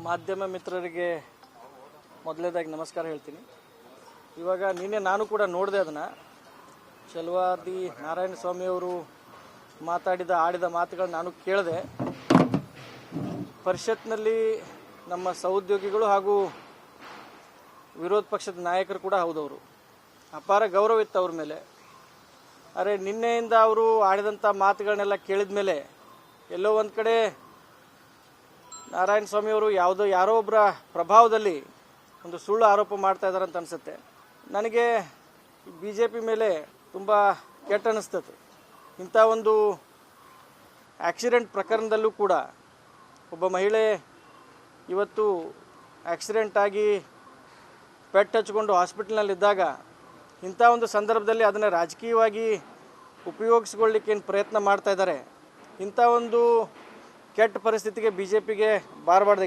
ಮಾಧ್ಯಮ ಮಿತ್ರರಿಗೆ ಮೊದಲನೇದಾಗಿ ನಮಸ್ಕಾರ ಹೇಳ್ತೀನಿ. ಇವಾಗ ನಿನ್ನೆ ನಾನು ಕೂಡ ನೋಡಿದೆ ಅದನ್ನು. ಛಲವಾದಿ ನಾರಾಯಣ ಸ್ವಾಮಿ ಅವರು ಆಡಿದ ಮಾತುಗಳನ್ನು ನಾನು ಕೇಳಿದೆ. ಪರಿಷತ್ನಲ್ಲಿ ನಮ್ಮ ಸಹೋದ್ಯೋಗಿಗಳು ಹಾಗೂ ವಿರೋಧ ಪಕ್ಷದ ನಾಯಕರು ಕೂಡ ಹೌದವರು. ಅಪಾರ ಗೌರವ ಇತ್ತು ಅವ್ರ ಮೇಲೆ. ಆದರೆ ನಿನ್ನೆಯಿಂದ ಅವರು ಆಡಿದಂಥ ಮಾತುಗಳನ್ನೆಲ್ಲ ಕೇಳಿದ ಮೇಲೆ ಎಲ್ಲೋ ಒಂದು ಕಡೆ ನಾರಾಯಣ ಸ್ವಾಮಿಯವರು ಯಾರೋ ಒಬ್ಬರ ಪ್ರಭಾವದಲ್ಲಿ ಒಂದು ಸುಳ್ಳು ಆರೋಪ ಮಾಡ್ತಾ ಇದ್ದಾರೆ ಅಂತ ಅನಿಸುತ್ತೆ. ನನಗೆ BJP ಮೇಲೆ ತುಂಬ ಕೆಟ್ಟ ಅನ್ನಿಸ್ತದೆ. ಇಂಥ ಒಂದು ಆಕ್ಸಿಡೆಂಟ್ ಪ್ರಕರಣದಲ್ಲೂ ಕೂಡ ಒಬ್ಬ ಮಹಿಳೆ ಇವತ್ತು ಆಕ್ಸಿಡೆಂಟ್ ಆಗಿ ಪೆಟ್ಟು ಹಚ್ಕೊಂಡು ಹಾಸ್ಪಿಟಲ್ನಲ್ಲಿದ್ದಾಗ ಇಂಥ ಒಂದು ಸಂದರ್ಭದಲ್ಲಿ ಅದನ್ನು ರಾಜಕೀಯವಾಗಿ ಉಪಯೋಗಿಸ್ಕೊಳ್ಳಿಕ್ಕೆ ಏನು ಪ್ರಯತ್ನ ಮಾಡ್ತಾ ಇದ್ದಾರೆ. ಇಂಥ ಒಂದು ಕೆಟ್ಟ ಪರಿಸ್ಥಿತಿಗೆ BJPಗೆ ಬಾರಬಾರ್ದಾಗಿತ್ತು.